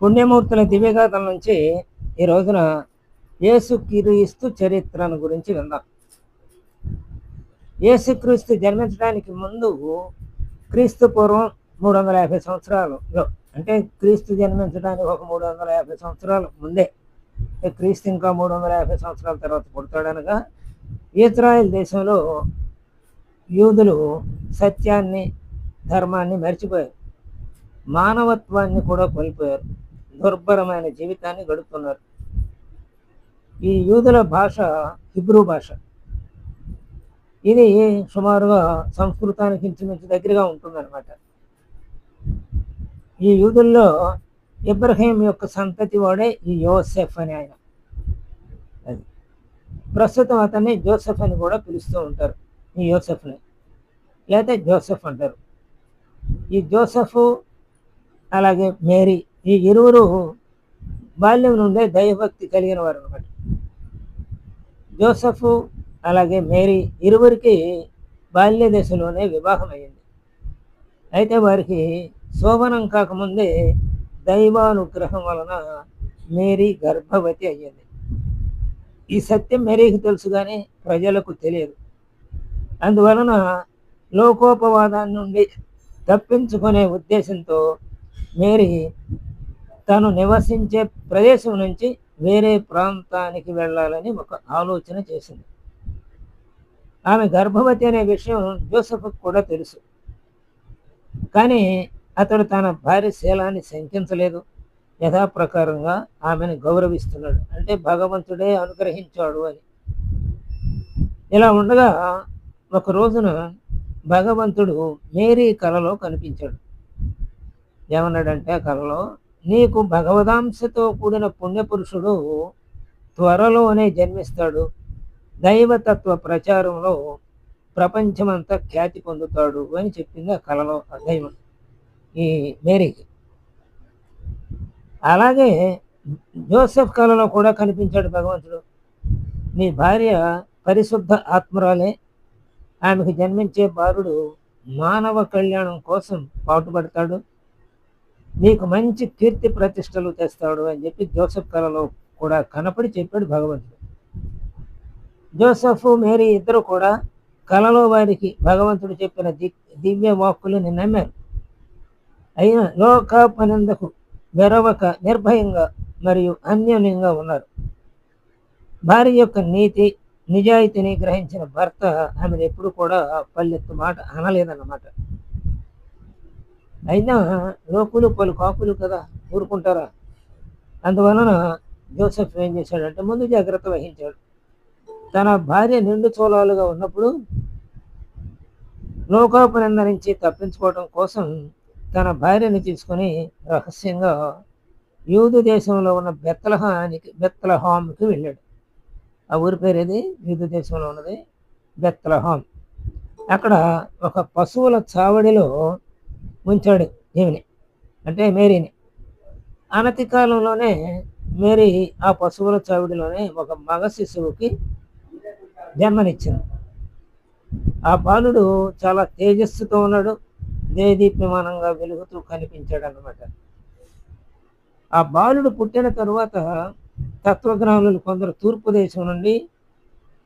పుణ్యమూర్తుల దివ్యగాథల నుంచి ఈ రోజున యేసుక్రీస్తు చరిత్రను గురించి విందాం. యేసుక్రీస్తు జన్మించడానికి ముందు క్రీస్తు పూర్వం 350 సంవత్సరాలు, అంటే క్రీస్తు జన్మించడానికి ఒక 350 సంవత్సరాల ముందే, క్రీస్తు ఇంకా 350 సంవత్సరాల తర్వాత పుడతాడనగా ఇజ్రాయెల్ దేశంలో యూదులు సత్యాన్ని, ధర్మాన్ని మర్చిపోయారు, మానవత్వాన్ని కూడా కోల్పోయారు, దుర్భరమైన జీవితాన్ని గడుపుతున్నారు. ఈ యూదుల భాష హిబ్రూ భాష. ఇది సుమారుగా సంస్కృతానికి ఇంచుమించు దగ్గరగా ఉంటుందన్నమాట. ఈ యూదుల్లో ఇబ్రహీం యొక్క సంతతి వాడే ఈ యోసెఫ్ అని ఆయన. అది ప్రస్తుతం అతన్ని జోసెఫ్ అని కూడా పిలుస్తూ ఉంటారు. ఈ యోసెఫ్ని లేదా జోసెఫ్ అంటారు. ఈ జోసెఫ్ అలాగే మేరీ, ఈ ఇరువురు బాల్యం నుండే దైవభక్తి కలిగిన వారు అనమాట. జోసెఫ్ అలాగే మేరీ ఇరువురికి బాల్య దశలోనే వివాహం అయ్యింది. అయితే వారికి శోభనం కాకముందే దైవానుగ్రహం వలన మేరీ గర్భవతి అయ్యింది. ఈ సత్యం మేరీకి తెలుసు కానీ ప్రజలకు తెలియదు. అందువలన లోకోపవాదాన్ని నుండి తప్పించుకునే ఉద్దేశంతో మేరీ తాను నివసించే ప్రదేశం నుంచి వేరే ప్రాంతానికి వెళ్ళాలని ఒక ఆలోచన చేసింది. ఆమె గర్భవతి అనే విషయం జోసెఫ్కు కూడా తెలుసు. కానీ అతడు తన భార్య శీలాన్ని శంకించలేదు. యథాప్రకారంగా ఆమెను గౌరవిస్తున్నాడు, అంటే భగవంతుడే అనుగ్రహించాడు అని. ఇలా ఉండగా ఒక రోజున భగవంతుడు మేరీ కలలో కనిపించాడు. ఏమన్నాడంటే ఆ కలలో, నీకు భగవదాంశతో కూడిన పుణ్యపురుషుడు త్వరలోనే జన్మిస్తాడు, దైవతత్వ ప్రచారంలో ప్రపంచమంతా ఖ్యాతి పొందుతాడు అని చెప్పింది ఆ కలలో ఆ దైవం ఈ మేరీకి. అలాగే జోసెఫ్ కలలో కూడా కనిపించాడు భగవంతుడు. నీ భార్య పరిశుద్ధ ఆత్మరాలే, ఆమెకు జన్మించే బాలుడు మానవ కళ్యాణం కోసం పాటుపడతాడు, నీకు మంచి కీర్తి ప్రతిష్టలు తెస్తాడు అని చెప్పి జోసెఫ్ కలలో కూడా కనపడి చెప్పాడు భగవంతుడు. జోసెఫ్ మేరీ ఇద్దరు కూడా కలలో వారికి భగవంతుడు చెప్పిన దివ్య వాక్కులను నమ్మారు. అయినా లోకాపనిందకు వెరవక నిర్భయంగా మరియు అన్యోన్యంగా ఉన్నారు. భార్య యొక్క నీతి నిజాయితీని గ్రహించిన భర్త ఆమెను ఎప్పుడు కూడా పల్లెత్తు మాట అనలేదన్నమాట. అయినా లోకులు పలు కాకులు కదా, ఊరుకుంటారా? అందువలన జోసెఫ్ ఏం చేశాడంటే ముందు జాగ్రత్త వహించాడు. తన భార్య నిండు చోళాలుగా ఉన్నప్పుడు లోకోపనింద నుంచి తప్పించుకోవడం కోసం తన భార్యని తీసుకొని రహస్యంగా యూదు దేశంలో ఉన్న బెత్లెహేముకి వెళ్ళాడు. ఆ ఊరి పేరు ఏది? యూదు దేశంలో ఉన్నది బెత్లెహేము. అక్కడ ఒక పశువుల చావడిలో ఉంచాడు ఈమెని, అంటే మేరీని. అనతి కాలంలోనే మేరీ ఆ పశువుల చావిడిలోనే ఒక మగ శిశువుకి జన్మనిచ్చింది. ఆ బాలుడు చాలా తేజస్సుతో ఉన్నాడు, దేదీప్యమానంగా వెలుగుతూ కనిపించాడు అన్నమాట. ఆ బాలుడు పుట్టిన తరువాత తత్వజ్ఞానులు కొందరు తూర్పు దేశం నుండి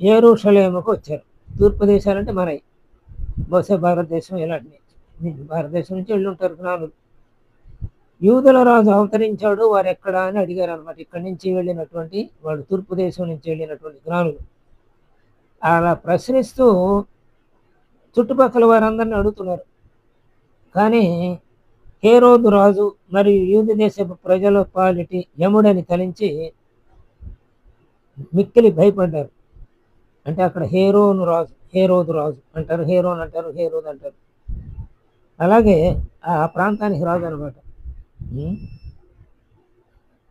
యెరూషలేముకు వచ్చారు. తూర్పు దేశాలంటే మనవి, బహుశా భారతదేశం, ఇలాంటి భారతదేశం నుంచి వెళ్ళి ఉంటారు జ్ఞానులు. యూదుల రాజు అవతరించాడు, వారు ఎక్కడా అని అడిగారు అనమాట. ఇక్కడి నుంచి వెళ్ళినటువంటి వాళ్ళు తూర్పు దేశం నుంచి వెళ్ళినటువంటి జ్ఞానులు అలా ప్రశ్నిస్తూ చుట్టుపక్కల వారందరినీ అడుగుతున్నారు. కానీ హేరోదు రాజు మరియు యూదు దేశపు ప్రజల పాలిటి యముడని తలించి మిక్కిలి భయపడ్డారు. అంటే అక్కడ హేరోదు రాజు అంటారు, హేరోన్ అంటారు, హేరోదు అంటారు. అలాగే ఆ ప్రాంతానికి రాజు అనమాట.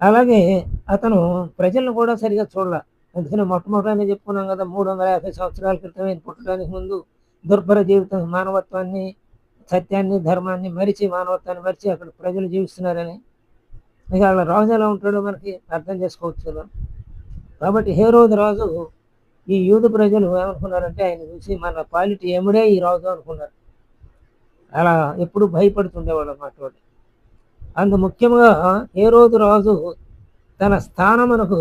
అలాగే అతను ప్రజలను కూడా సరిగా చూడాల. అందుకని మొట్టమొదటి చెప్పుకున్నాం కదా, 350 సంవత్సరాల క్రితం పుట్టడానికి ముందు దుర్భర జీవితం, మానవత్వాన్ని, సత్యాన్ని, ధర్మాన్ని మరిచి, మానవత్వాన్ని మరిచి అక్కడ ప్రజలు జీవిస్తున్నారని. ఇక వాళ్ళ రాజు ఎలా ఉంటాడో మనకి అర్థం చేసుకోవచ్చు కదా. కాబట్టి హేరోదు రాజు, ఈ యూదు ప్రజలు ఏమనుకున్నారంటే ఆయన చూసి మన పాలిటి యముడే ఈ రాజు అనుకున్నారు. అలా ఎప్పుడు భయపడుతుండేవాడు అన్నమాట వాడు. అందు ముఖ్యంగా హేరోదు రాజు తన స్థానమునకు,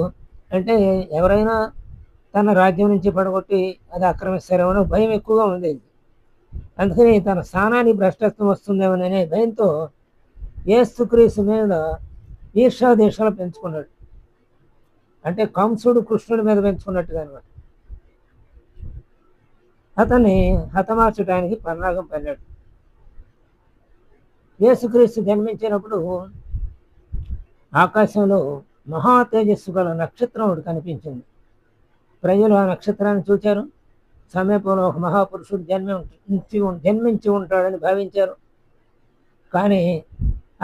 అంటే ఎవరైనా తన రాజ్యం నుంచి పడగొట్టి అది ఆక్రమిస్తారేమో భయం ఎక్కువగా ఉండేది. అందుకని తన స్థానానికి భ్రష్టత్వం వస్తుందేమోననే భయంతో యేసుక్రీస్తు మీద ఈర్ష్యాదేశాలు పెంచుకున్నాడు. అంటే కంసుడు కృష్ణుడి మీద పెంచుకున్నట్టుగా అనమాట. అతన్ని హతమార్చడానికి పన్నాగం పన్నాడు. యేసుక్రీస్తు జన్మించినప్పుడు ఆకాశంలో మహా తేజస్సు గల నక్షత్రం ఒకటి కనిపించింది. ప్రజలు ఆ నక్షత్రాన్ని చూచారు. సమీపంలో ఒక మహాపురుషుడు జన్మించి ఉంటాడని భావించారు. కానీ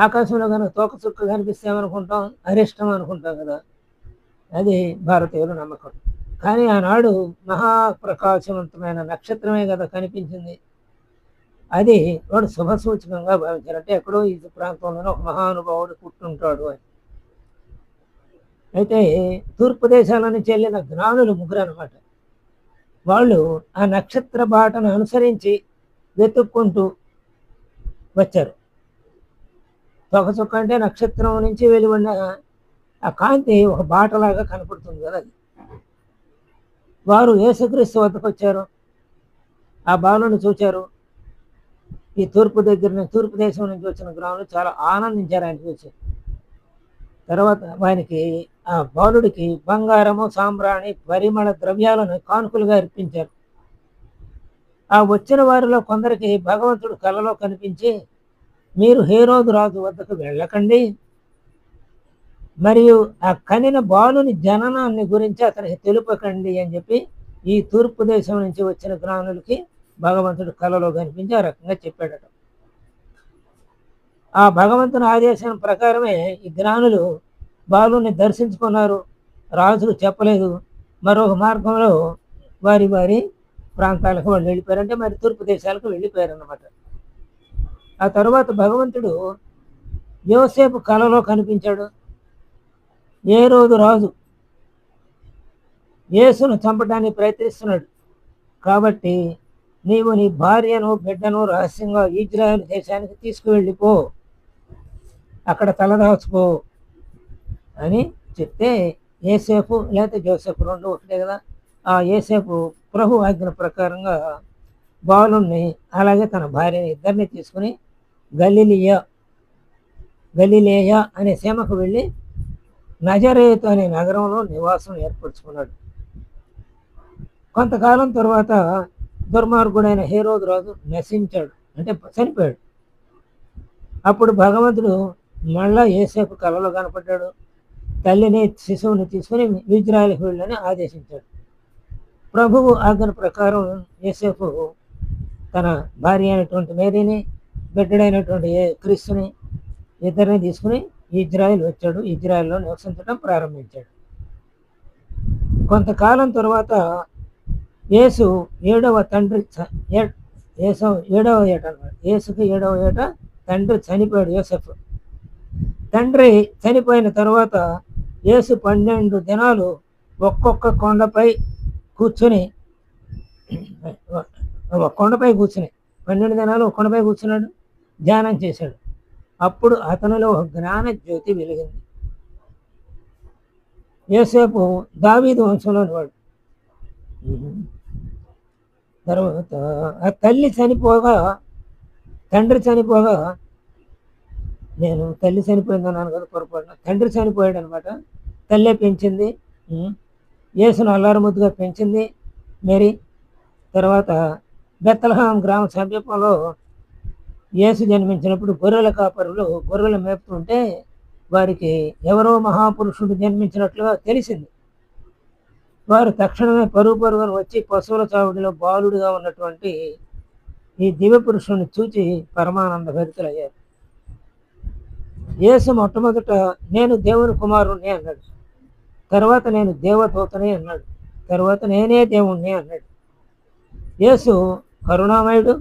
ఆకాశంలో కనుక తోకచుక్క కనిపిస్తామనుకుంటాం, అరిష్టం అనుకుంటాం కదా, అది భారతీయుల నమ్మకం. కానీ ఆనాడు మహాప్రకాశవంతమైన నక్షత్రమే కదా కనిపించింది. అది వాడు శుభసూచకంగా భావించారు. అంటే ఎక్కడో ఈ ప్రాంతంలోనే ఒక మహానుభావుడు పుట్టుంటాడు అని. అయితే తూర్పు దేశాల నుంచి వెళ్ళిన జ్ఞానులు ముగ్గురు అనమాట. వాళ్ళు ఆ నక్షత్ర బాటను అనుసరించి వెతుక్కుంటూ వచ్చారు. తొకచుక్క అంటే నక్షత్రం నుంచి వెలువడిన ఆ కాంతి ఒక బాటలాగా కనపడుతుంది కదా అది. వారు యేసుక్రీస్తు వద్దకు వచ్చారు. ఆ బాలుని చూచారు. ఈ తూర్పు దేశం నుంచి వచ్చిన గ్రాములు చాలా ఆనందించారు ఆయన చూసి. తర్వాత ఆయనకి, ఆ బాలుడికి బంగారము, సాంబ్రాణి, పరిమళ ద్రవ్యాలను కానుకలుగా అర్పించారు. ఆ వచ్చిన వారిలో కొందరికి భగవంతుడు కలలో కనిపించి, మీరు హేరోదు రాజు వద్దకు వెళ్ళకండి, మరియు ఆ కనిన బాలుని జననాన్ని గురించి అతనికి తెలుపకండి అని చెప్పి ఈ తూర్పు దేశం నుంచి వచ్చిన జ్ఞానులకి భగవంతుడు కలలో కనిపించి ఆ రకంగా చెప్పాడట. ఆ భగవంతుని ఆదేశం ప్రకారమే ఈ జ్ఞానులు బాలుని దర్శించుకున్నారు. రాజుకు చెప్పలేదు. మరొక మార్గంలో వారి వారి ప్రాంతాలకు వాళ్ళు వెళ్ళిపోయారంటే మరి తూర్పు దేశాలకు వెళ్ళిపోయారన్నమాట. ఆ తర్వాత భగవంతుడు యోసేపు కలలో కనిపించాడు. హేరోదు రాజు యేసును చంపడానికి ప్రయత్నిస్తున్నాడు కాబట్టి నీవు నీ భార్యను బిడ్డను రహస్యంగా ఇజ్రాయెల్ దేశానికి తీసుకువెళ్ళిపో, అక్కడ తలదాచుకో అని చెప్తే యోసేపు లేకపోతే జోసెఫ్ రెండు ఒకటే కదా. ఆ యోసేపు ప్రభు ఆజ్ఞ ప్రకారంగా బాలుని అలాగే తన భార్యని ఇద్దరిని తీసుకుని గలిలేయ అనే సీమకు వెళ్ళి నజరేతు అనే నగరంలో నివాసం ఏర్పరచుకున్నాడు. కొంతకాలం తర్వాత దుర్మార్గుడైన హేరోదు రాజు నశించాడు, అంటే చనిపోయాడు. అప్పుడు భగవంతుడు మళ్ళా యోసేపు కలలో కనపడ్డాడు. తల్లిని శిశువుని తీసుకుని ఇజ్రాయెల్కి వెళ్ళని ఆదేశించాడు. ప్రభువు ఆజ్ఞ ప్రకారం యోసేపు తన భార్య అయినటువంటి మేరీని, బిడ్డడైనటువంటి క్రీస్తుని ఇద్దరిని తీసుకుని ఇజ్రాయెల్ వచ్చాడు. ఇజ్రాయెల్లో నివసించడం ప్రారంభించాడు. కొంతకాలం తర్వాత యేసుకి 7వ ఏట తండ్రి చనిపోయాడు. యోసేపు తండ్రి చనిపోయిన తర్వాత యేసు 12 దినాలు ఒక్కొక్క కొండపై కూర్చుని 12 దినాలు ఒక కొండపై కూర్చున్నాడు, ధ్యానం చేశాడు. అప్పుడు అతనిలో ఒక జ్ఞాన జ్యోతి వెలిగింది. యోసేపు దావీదు వంశంలోని వాడు. తర్వాత ఆ తండ్రి చనిపోగా నేను తల్లి చనిపోయిందన్నాను కదా పొరపాటున, తండ్రి చనిపోయాడు అనమాట. తల్లే పెంచింది, యేసును అల్లారు ముద్దుగా పెంచింది మేరీ. తర్వాత బెత్లెహేము గ్రామ సమీపంలో యేసు జన్మించినప్పుడు గొర్రెల కాపరులు గొర్రెలు మేపుతుంటే వారికి ఎవరో మహాపురుషుడు జన్మించినట్లుగా తెలిసింది. వారు తక్షణమే పరుగున వచ్చి పశువుల చావుడిలో బాలుడిగా ఉన్నటువంటి ఈ దివ్య పురుషుని చూచి పరమానంద భరితులయ్యారు. యేసు మొట్టమొదట నేను దేవుని కుమారుణ్ణి అన్నాడు. తర్వాత నేను దేవదూతని అన్నాడు. తర్వాత నేనే దేవుణ్ణి అన్నాడు. యేసు కరుణామయుడు,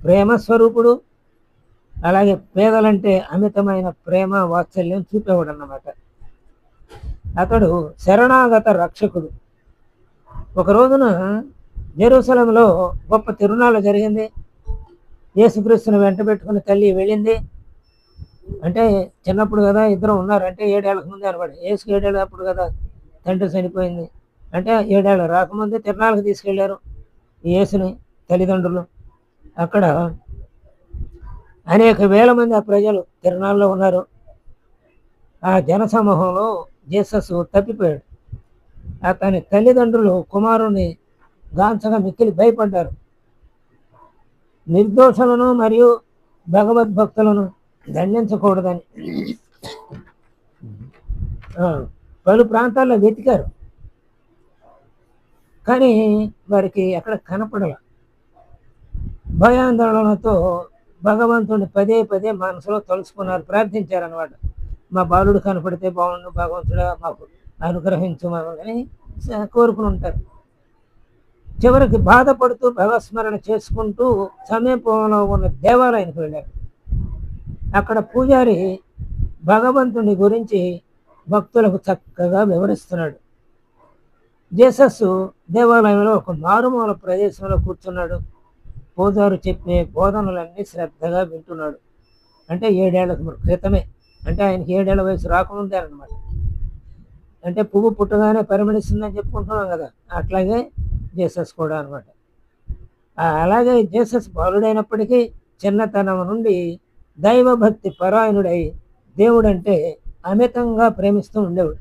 ప్రేమస్వరూపుడు, అలాగే పేదలంటే అమితమైన ప్రేమ వాత్సల్యం చూపేవాడు అన్నమాట. అతడు శరణాగత రక్షకుడు. ఒక రోజున జెరూసలంలో గొప్ప తిరునాళ్ళ జరిగింది. యేసుక్రీస్తుని వెంట పెట్టుకుని తల్లి వెళ్ళింది. అంటే చిన్నప్పుడు కదా ఇద్దరు ఉన్నారు, అంటే 7 ఏళ్ళకు ముందే అనమాట. యేసుకి 7 ఏళ్ళు అప్పుడు కదా తండ్రి చనిపోయింది. అంటే 7 ఏళ్ళు రాకముందే తిరునాళ్ళకి తీసుకెళ్లారు యేసుని తల్లిదండ్రులు. అక్కడ అనేక వేల మంది ఆ ప్రజలు తిరునాళ్ళలో ఉన్నారు. ఆ జనసమూహంలో జీసస్ తప్పిపోయాడు. అతని తల్లిదండ్రులు కుమారుని గాంచగా మిక్కిలి భయపడ్డారు. నిర్దోషులను మరియు భగవద్భక్తులను దండించకూడదని పలు ప్రాంతాల్లో వెతికారు, కానీ వారికి ఎక్కడ కనపడల. భయాందోళనతో భగవంతుని పదే పదే మనసులో తలుచుకున్నారు, ప్రార్థించారనమాట. మా బాలుడు కనపడితే బాగుండు, భగవంతుడా మాకు అనుగ్రహించు అని కోరుకుని ఉంటారు. చివరికి బాధపడుతూ భగవస్మరణ చేసుకుంటూ సమీపంలో ఉన్న దేవాలయానికి వెళ్ళారు. అక్కడ పూజారి భగవంతుని గురించి భక్తులకు చక్కగా వివరిస్తున్నాడు. జీసస్ దేవాలయంలో ఒక మారుమూల ప్రదేశంలో కూర్చున్నాడు. పూజారు చెప్పే బోధనలన్నీ శ్రద్ధగా వింటున్నాడు. అంటే 7 ఏళ్ల క్రితమే, అంటే ఆయనకి 7 ఏళ్ల వయసు రాకముందే అనమాట. అంటే పువ్వు పుట్టగానే పరిమళిస్తుందని చెప్పుకుంటున్నాం కదా, అట్లాగే జీసస్ కూడా అనమాట. అలాగే జీసస్ బాలుడైనప్పటికీ చిన్నతనం నుండి దైవభక్తి పరాయణుడై దేవుడంటే అమితంగా ప్రేమిస్తూ ఉండేవాడు.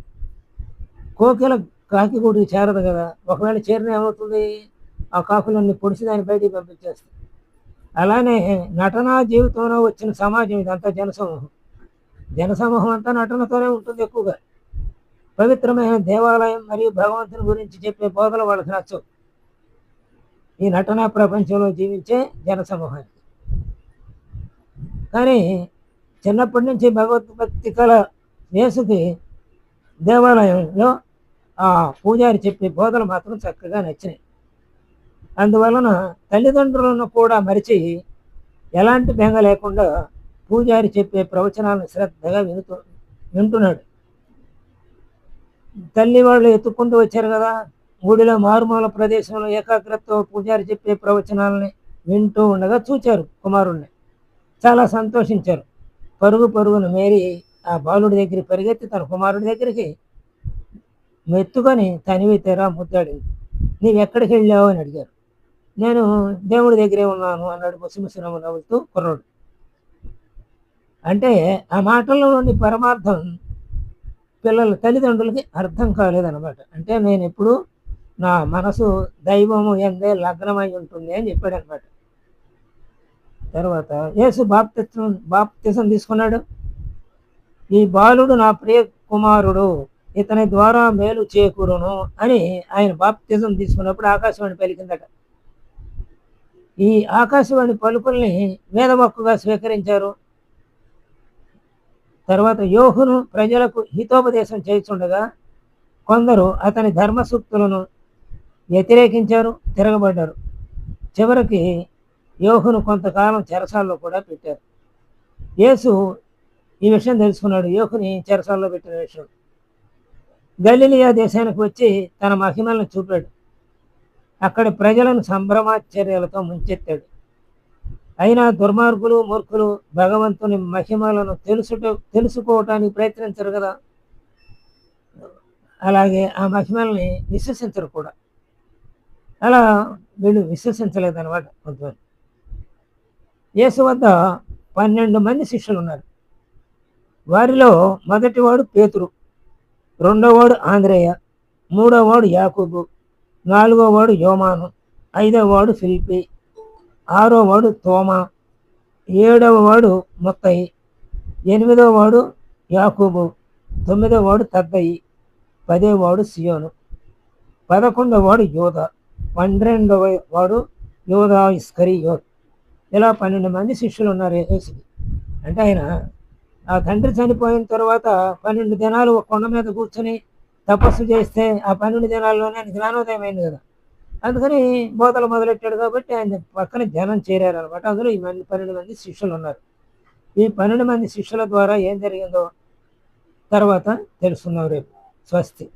కోకిల కాకి గూటికి చేరదు కదా, ఒకవేళ చేరిన ఏమవుతుంది, ఆ కాకులన్నీ పొడిచి దాన్ని బయటికి పంపించేస్తాయి. అలానే నటనా జీవితంలో వచ్చిన సమాజం ఇదంతా జనసమూహం అంతా నటనతోనే ఉంటుంది ఎక్కువగా. పవిత్రమైన దేవాలయం మరియు భగవంతుని గురించి చెప్పే బోధలు వాళ్ళకి నచ్చవు ఈ నటనా ప్రపంచంలో జీవించే జనసమూహానికి. కానీ చిన్నప్పటి నుంచి భగవద్భక్తి కల యేసుకి దేవాలయంలో ఆ పూజారి చెప్పే బోధలు మాత్రం చక్కగా నచ్చినాయి. అందువలన తల్లిదండ్రులను కూడా మరిచి ఎలాంటి బెంగ లేకుండా పూజారి చెప్పే ప్రవచనాలను శ్రద్ధగా వింటున్నాడు. తల్లి వాళ్ళు ఎత్తుక్కుంటూ వచ్చారు కదా, ఊడిలో మారుమూల ప్రదేశంలో ఏకాగ్రతతో పూజారి చెప్పే ప్రవచనాలని వింటూ ఉండగా చూచారు కుమారుణ్ణి. చాలా సంతోషించారు. పరుగున మేరీ ఆ బాలుడి దగ్గరికి పరిగెత్తి తన కుమారుడి దగ్గరికి మెత్తుకొని తనివి తెరా ముద్దాడింది. నీవెక్కడికి వెళ్ళావు అని అడిగారు. నేను దేవుడి దగ్గరే ఉన్నాను అన్నాడు ముసిముసినవ్వు నవ్వుతూ కుర్రాడు. అంటే ఆ మాటల్లోని పరమార్థం పిల్లల తల్లిదండ్రులకి అర్థం కాలేదన్నమాట. అంటే నేను ఎప్పుడు నా మనసు దైవము ఎందే లగ్నమై ఉంటుంది అని చెప్పాడు అనమాట. తర్వాత యేసు బాప్తిసం తీసుకున్నాడు. ఈ బాలుడు నా ప్రియ కుమారుడు, ఇతని ద్వారా మేలు చేకూరును అని ఆయన బాప్తిజం తీసుకున్నప్పుడు ఆకాశవాణి పలికిందట. ఈ ఆకాశవాణి పలుకుల్ని వేదవాక్కుగా స్వీకరించారు. తర్వాత యోహును ప్రజలకు హితోపదేశం చేస్తుండగా కొందరు అతని ధర్మసూక్తులను వ్యతిరేకించారు, తిరగబడ్డారు. చివరికి యోహును కొంతకాలం చెరసాల్లో కూడా పెట్టారు. యేసు ఈ విషయం తెలుసుకున్నాడు, యోహుని చెరసాల్లో పెట్టిన విషయం. గలిలియా దేశానికి వచ్చి తన మహిమలను చూపాడు. అక్కడి ప్రజలను సంభ్రమాశ్చర్యాలతో ముంచెత్తాడు. అయినా దుర్మార్గులు, మూర్ఖులు భగవంతుని మహిమలను తెలుసుకోవటానికి ప్రయత్నించరు కదా, అలాగే ఆ మహిమల్ని విశ్వసించరు కూడా. అలా వీళ్ళు విశ్వసించలేదన్నమాట కొంతమంది. యేసు వద్ద 12 మంది శిష్యులు ఉన్నారు. వారిలో మొదటివాడు పేతురు, రెండోవాడు ఆంద్రేయ, మూడోవాడు యాకోబు, నాలుగోవాడు యోమాను, ఐదోవాడు ఫిలిప్పి, ఆరోవాడు తోమా, ఏడవవాడు మొత్తయి, ఎనిమిదోవాడు యాకోబు, తొమ్మిదోవాడు తద్దయి, 10వాడు సియోను, 11వాడు యోధ, 12వాడు యోధా ఇస్కరియోత్. ఇలా 12 మంది శిష్యులు ఉన్నారు యేసుకి. అంటే ఆయన ఆ తండ్రి చనిపోయిన తర్వాత 12 దినాలు కొండ మీద కూర్చొని తపస్సు చేస్తే ఆ 12 దినాల్లోనే ఆయన జ్ఞానోదయం అయింది కదా, అందుకని బోధలు మొదలెట్టాడు కాబట్టి ఆయన పక్కన జనం చేరారనమాట. అందులో ఈ 12 మంది శిష్యులు ఉన్నారు. ఈ 12 మంది శిష్యుల ద్వారా ఏం జరిగిందో తర్వాత తెలుసుకున్నాం రేపు. స్వస్తి.